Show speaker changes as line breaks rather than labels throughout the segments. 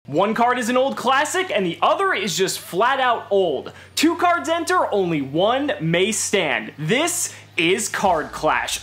One card is an old classic, and the other is just flat out old. Two cards enter, only one may stand. This is Card Clash.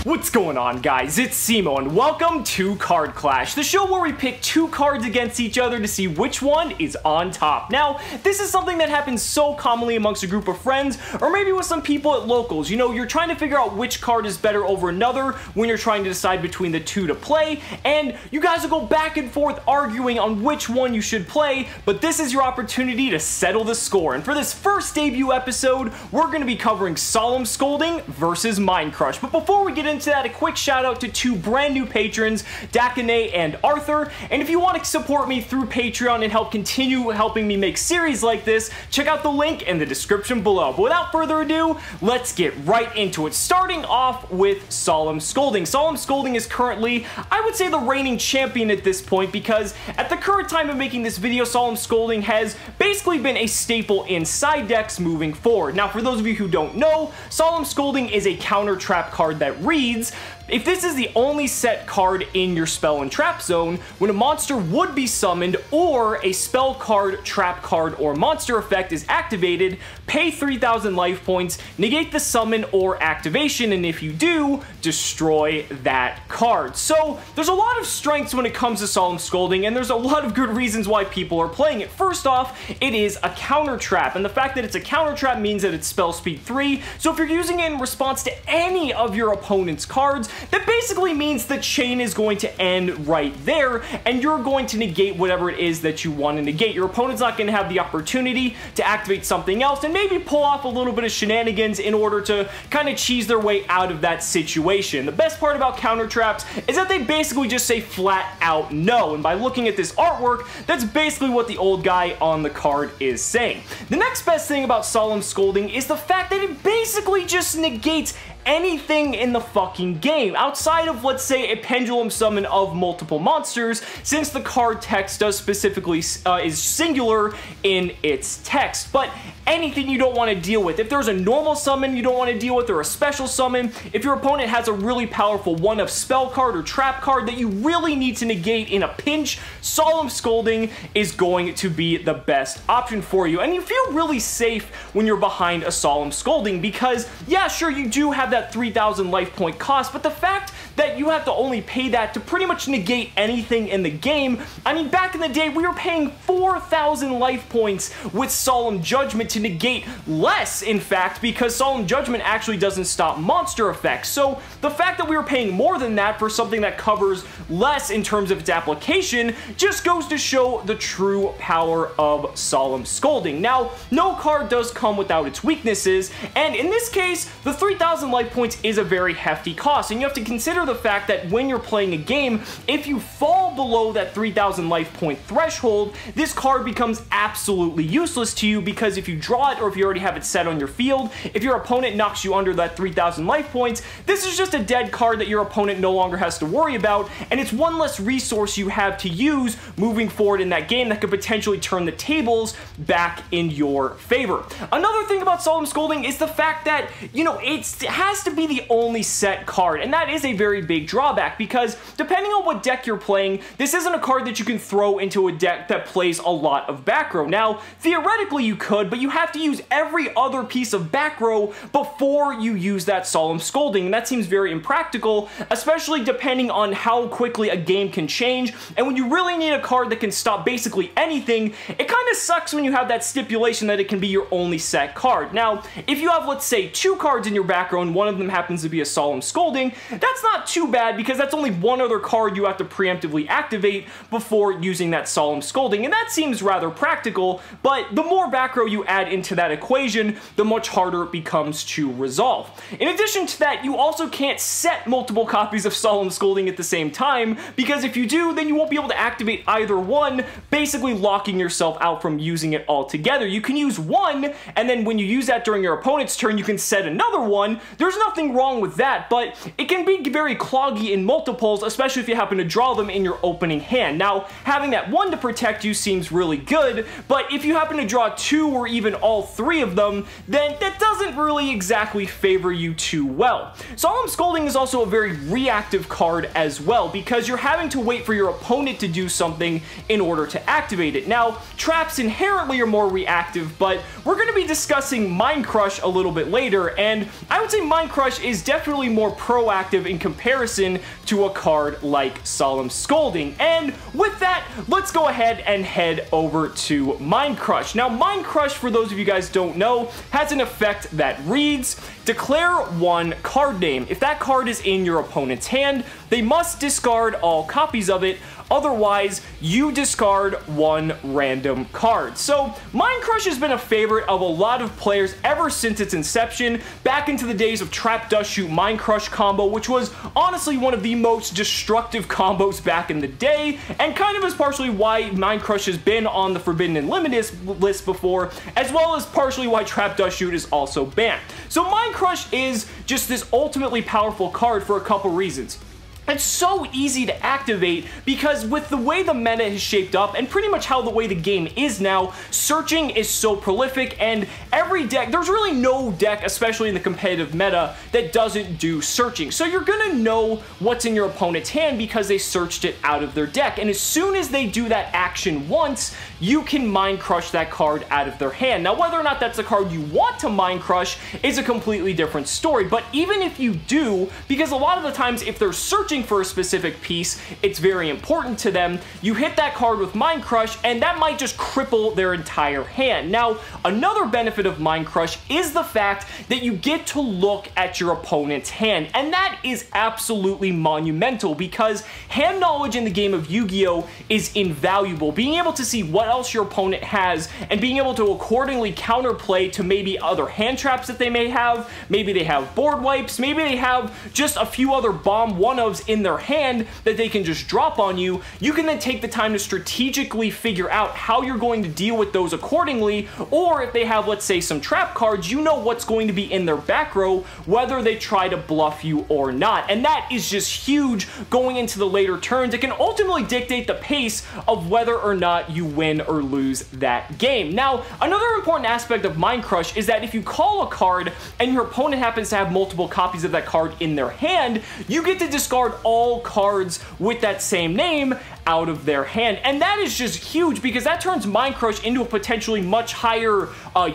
What's going on, guys? It's Cimo, and welcome to Card Clash, the show where we pick two cards against each other to see which one is on top. Now, this is something that happens so commonly amongst a group of friends, or maybe with some people at locals. You know, you're trying to figure out which card is better over another when you're trying to decide between the two to play, and you guys will go back and forth arguing on which one you should play, but this is your opportunity to settle the score. And for this first debut episode, we're going to be covering Solemn Scolding versus Mind Crush. But before we get into that, a quick shout out to two brand new patrons, Dakane and Arthur. And if you want to support me through Patreon and help continue helping me make series like this, check out the link in the description below. But without further ado, let's get right into it. Starting off with Solemn Scolding. Solemn Scolding is currently, I would say, the reigning champion at this point, because at the current time of making this video, Solemn Scolding has basically been a staple in side decks moving forward. Now, for those of you who don't know, Solemn Scolding is a counter trap card that reads, if this is the only set card in your spell and trap zone, when a monster would be summoned or a spell card, trap card, or monster effect is activated, pay 3,000 life points, negate the summon or activation, and if you do, destroy that card. So there's a lot of strengths when it comes to Solemn Scolding, and there's a lot of good reasons why people are playing it. First off, it is a counter trap, and the fact that it's a counter trap means that it's spell speed 3, so if you're using it in response to any of your opponent's cards, that basically means the chain is going to end right there, and you're going to negate whatever it is that you want to negate. Your opponent's not going to have the opportunity to activate something else and maybe pull off a little bit of shenanigans in order to kind of cheese their way out of that situation. The best part about counter traps is that they basically just say flat out no, and by looking at this artwork, that's basically what the old guy on the card is saying. The next best thing about Solemn Scolding is the fact that it basically just negates anything in the fucking game, outside of, let's say, a pendulum summon of multiple monsters, since the card text does specifically is singular in its text. But anything you don't want to deal with, if there's a normal summon you don't want to deal with, or a special summon, if your opponent has a really powerful one of spell card or trap card that you really need to negate in a pinch, Solemn Scolding is going to be the best option for you. And you feel really safe when you're behind a Solemn Scolding, because yeah, sure, you do have that 3,000 life point cost, but the fact that you have to only pay that to pretty much negate anything in the game, I mean, back in the day, we were paying 4,000 life points with Solemn Judgment to negate less, in fact, because Solemn Judgment actually doesn't stop monster effects. So the fact that we were paying more than that for something that covers less in terms of its application just goes to show the true power of Solemn Scolding. Now, no card does come without its weaknesses, and in this case, the 3,000 life points is a very hefty cost, and you have to consider the fact that when you're playing a game, if you fall below that 3,000 life point threshold, this card becomes absolutely useless to you, because if you draw it, or if you already have it set on your field, if your opponent knocks you under that 3,000 life points, this is just a dead card that your opponent no longer has to worry about, and it's one less resource you have to use moving forward in that game that could potentially turn the tables back in your favor. Another thing about Solemn Scolding is the fact that, you know, it has to be the only set card, and that is a very big drawback, because depending on what deck you're playing, this isn't a card that you can throw into a deck that plays a lot of back row. Now, theoretically you could, but you have to use every other piece of back row before you use that Solemn Scolding, and that seems very impractical, especially depending on how quickly a game can change, and when you really need a card that can stop basically anything, it kind of sucks when you have that stipulation that it can be your only set card. Now, if you have, let's say, two cards in your back row, and one of them happens to be a Solemn Scolding, that's not too bad, because that's only one other card you have to preemptively activate before using that Solemn Scolding, and that seems rather practical, but the more back row you add into that equation, the much harder it becomes to resolve. In addition to that, you also can't set multiple copies of Solemn Scolding at the same time, because if you do, then you won't be able to activate either one, basically locking yourself out from using it altogether. You can use one, and then when you use that during your opponent's turn, you can set another one. There's there's nothing wrong with that, but it can be very cloggy in multiples, especially if you happen to draw them in your opening hand. Now, having that one to protect you seems really good, but if you happen to draw two or even all three of them, then that doesn't really exactly favor you too well. Solemn Scolding is also a very reactive card as well, because you're having to wait for your opponent to do something in order to activate it. Now, traps inherently are more reactive, but we're going to be discussing Mind Crush a little bit later, and I would say Mind Crush is definitely more proactive in comparison to a card like Solemn Scolding. And with that, let's go ahead and head over to Mind Crush. Now, Mind Crush, for those of you guys don't know, has an effect that reads, declare one card name. If that card is in your opponent's hand, they must discard all copies of it. Otherwise, you discard one random card. So, Mind Crush has been a favorite of a lot of players ever since its inception, back into the days of Trap Dust Shoot Mind Crush combo, which was honestly one of the most destructive combos back in the day, and kind of is partially why Mind Crush has been on the Forbidden and Limited list before, as well as partially why Trap Dust Shoot is also banned. So Mind Crush is just this ultimately powerful card for a couple reasons. It's so easy to activate because with the way the meta has shaped up and pretty much how the way the game is now, searching is so prolific, and every deck, there's really no deck, especially in the competitive meta, that doesn't do searching. So you're gonna know what's in your opponent's hand because they searched it out of their deck, and as soon as they do that action once, you can Mind Crush that card out of their hand. Now, whether or not that's the card you want to Mind Crush is a completely different story, but even if you do, because a lot of the times if they're searching for a specific piece, it's very important to them, you hit that card with Mind Crush, and that might just cripple their entire hand. Now, another benefit of Mind Crush is the fact that you get to look at your opponent's hand, and that is absolutely monumental because hand knowledge in the game of Yu-Gi-Oh! Is invaluable. Being able to see what else your opponent has and being able to accordingly counterplay to maybe other hand traps that they may have, maybe they have board wipes, maybe they have just a few other bomb one-ofs in their hand that they can just drop on you, you can then take the time to strategically figure out how you're going to deal with those accordingly, or if they have, let's say, some trap cards, you know what's going to be in their back row, whether they try to bluff you or not, and that is just huge going into the later turns. It can ultimately dictate the pace of whether or not you win or lose that game. Now, another important aspect of Mind Crush is that if you call a card and your opponent happens to have multiple copies of that card in their hand, you get to discard all cards with that same name out of their hand, and that is just huge because that turns Mind Crush into a potentially much higher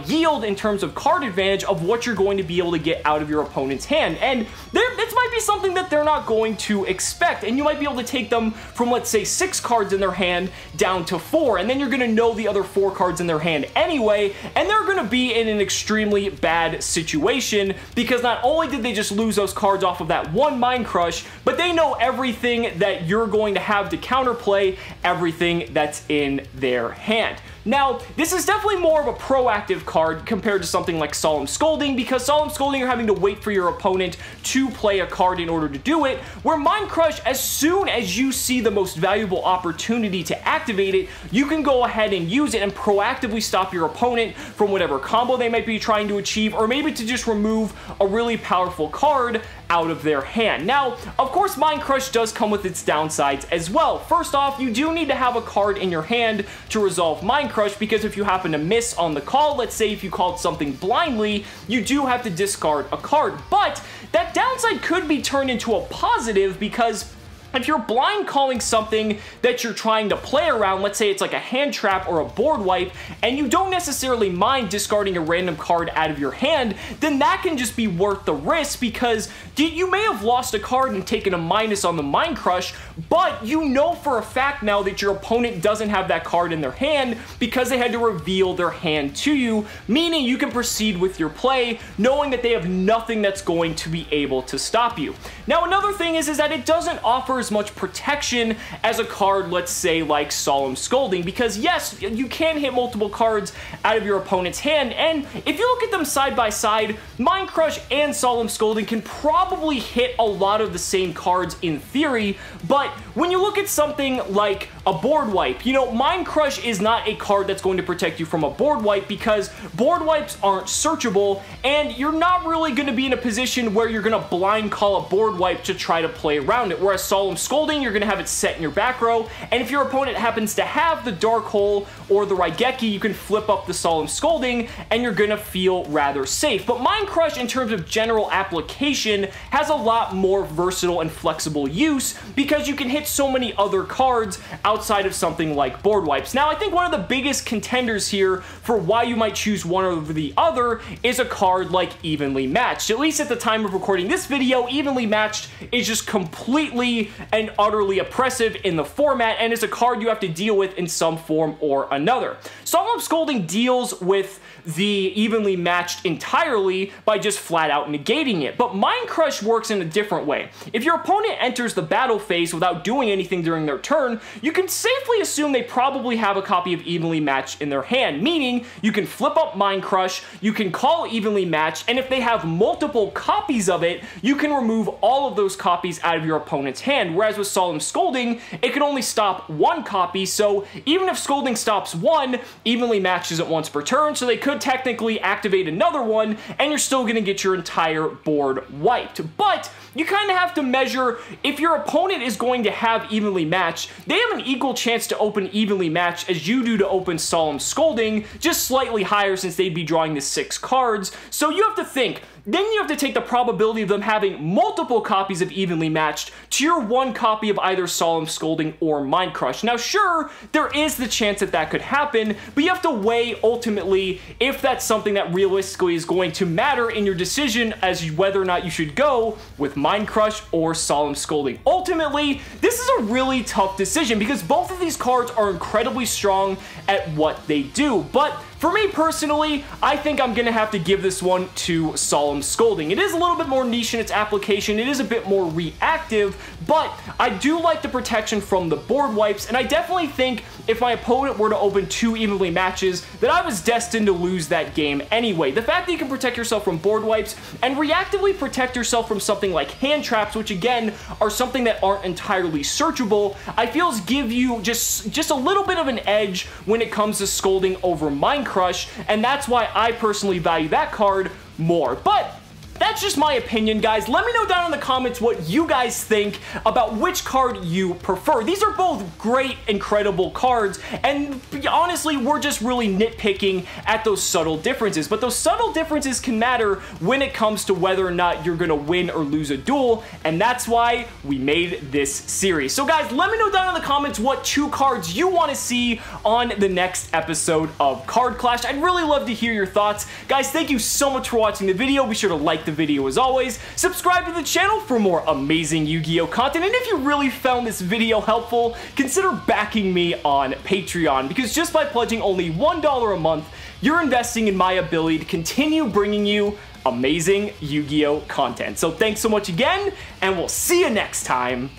yield in terms of card advantage of what you're going to be able to get out of your opponent's hand, and this might be something that they're not going to expect, and you might be able to take them from, let's say, 6 cards in their hand down to 4, and then you're going to know the other 4 cards in their hand anyway, and they're going to be in an extremely bad situation because not only did they just lose those cards off of that one Mind Crush, but they know everything that you're going to have to counterplay everything that's in their hand. Now, this is definitely more of a proactive card compared to something like Solemn Scolding, because Solemn Scolding, you're having to wait for your opponent to play a card in order to do it, where Mind Crush, as soon as you see the most valuable opportunity to activate it, you can go ahead and use it and proactively stop your opponent from whatever combo they might be trying to achieve, or maybe to just remove a really powerful card out of their hand. Now, of course, Mind Crush does come with its downsides as well. First off, you do need to have a card in your hand to resolve Mind Crush, because if you happen to miss on the call, let's say if you called something blindly, you do have to discard a card. But that downside could be turned into a positive, because if you're blind calling something that you're trying to play around, let's say it's like a hand trap or a board wipe, and you don't necessarily mind discarding a random card out of your hand, then that can just be worth the risk, because you may have lost a card and taken a minus on the Mind Crush, but you know for a fact now that your opponent doesn't have that card in their hand because they had to reveal their hand to you, meaning you can proceed with your play knowing that they have nothing that's going to be able to stop you. Now, another thing is that it doesn't offer as much protection as a card, let's say, like Solemn Scolding, because yes, you can hit multiple cards out of your opponent's hand, and if you look at them side by side, Mind Crush and Solemn Scolding can probably hit a lot of the same cards in theory, but when you look at something like a board wipe. You know, Mind Crush is not a card that's going to protect you from a board wipe because board wipes aren't searchable, and you're not really going to be in a position where you're going to blind call a board wipe to try to play around it. Whereas Solemn Scolding, you're going to have it set in your back row, and if your opponent happens to have the Dark Hole or the Raigeki, you can flip up the Solemn Scolding, and you're going to feel rather safe. But Mind Crush, in terms of general application, has a lot more versatile and flexible use because you can hit so many other cards outside of something like board wipes. Now, I think one of the biggest contenders here for why you might choose one over the other is a card like Evenly Matched. At least at the time of recording this video, Evenly Matched is just completely and utterly oppressive in the format, and is a card you have to deal with in some form or another. Solemn Scolding deals with the Evenly Matched entirely by just flat out negating it, but Mind Crush works in a different way. If your opponent enters the battle phase without doing anything during their turn, you can safely assume they probably have a copy of Evenly Matched in their hand, meaning you can flip up Mind Crush, you can call Evenly Matched, and if they have multiple copies of it, you can remove all of those copies out of your opponent's hand. Whereas with Solemn Scolding, it can only stop one copy, so even if Scolding stops one, Evenly Matched isn't once per turn, so they could technically activate another one, and you're still going to get your entire board wiped. But you kind of have to measure, if your opponent is going to have Evenly Matched, they have an equal chance to open Evenly Matched as you do to open Solemn Scolding, just slightly higher since they'd be drawing the 6 cards. So you have to think, then you have to take the probability of them having multiple copies of Evenly Matched to your one copy of either Solemn Scolding or Mind Crush. Now sure, there is the chance that that could happen, but you have to weigh ultimately if that's something that realistically is going to matter in your decision as whether or not you should go with Mind Crush or Solemn Scolding. Ultimately, this is a really tough decision because both of these cards are incredibly strong at what they do, but for me personally, I think I'm going to have to give this one to Solemn Scolding. It is a little bit more niche in its application, it is a bit more reactive, but I do like the protection from the board wipes, and I definitely think if my opponent were to open 2 Evenly Matches, that I was destined to lose that game anyway. The fact that you can protect yourself from board wipes and reactively protect yourself from something like hand traps, which again are something that aren't entirely searchable, I feel give you just a little bit of an edge when it comes to Scolding over Mind Crush, and that's why I personally value that card more. But that's just my opinion, guys. Let me know down in the comments what you guys think about which card you prefer. These are both great, incredible cards, and honestly, we're just really nitpicking at those subtle differences. But those subtle differences can matter when it comes to whether or not you're going to win or lose a duel, and that's why we made this series. So guys, let me know down in the comments what 2 cards you want to see on the next episode of Card Clash. I'd really love to hear your thoughts. Guys, thank you so much for watching the video. Be sure to like the video as always, subscribe to the channel for more amazing Yu-Gi-Oh content, and if you really found this video helpful, consider backing me on Patreon, because just by pledging only $1 a month, you're investing in my ability to continue bringing you amazing Yu-Gi-Oh content. So thanks so much again, and we'll see you next time.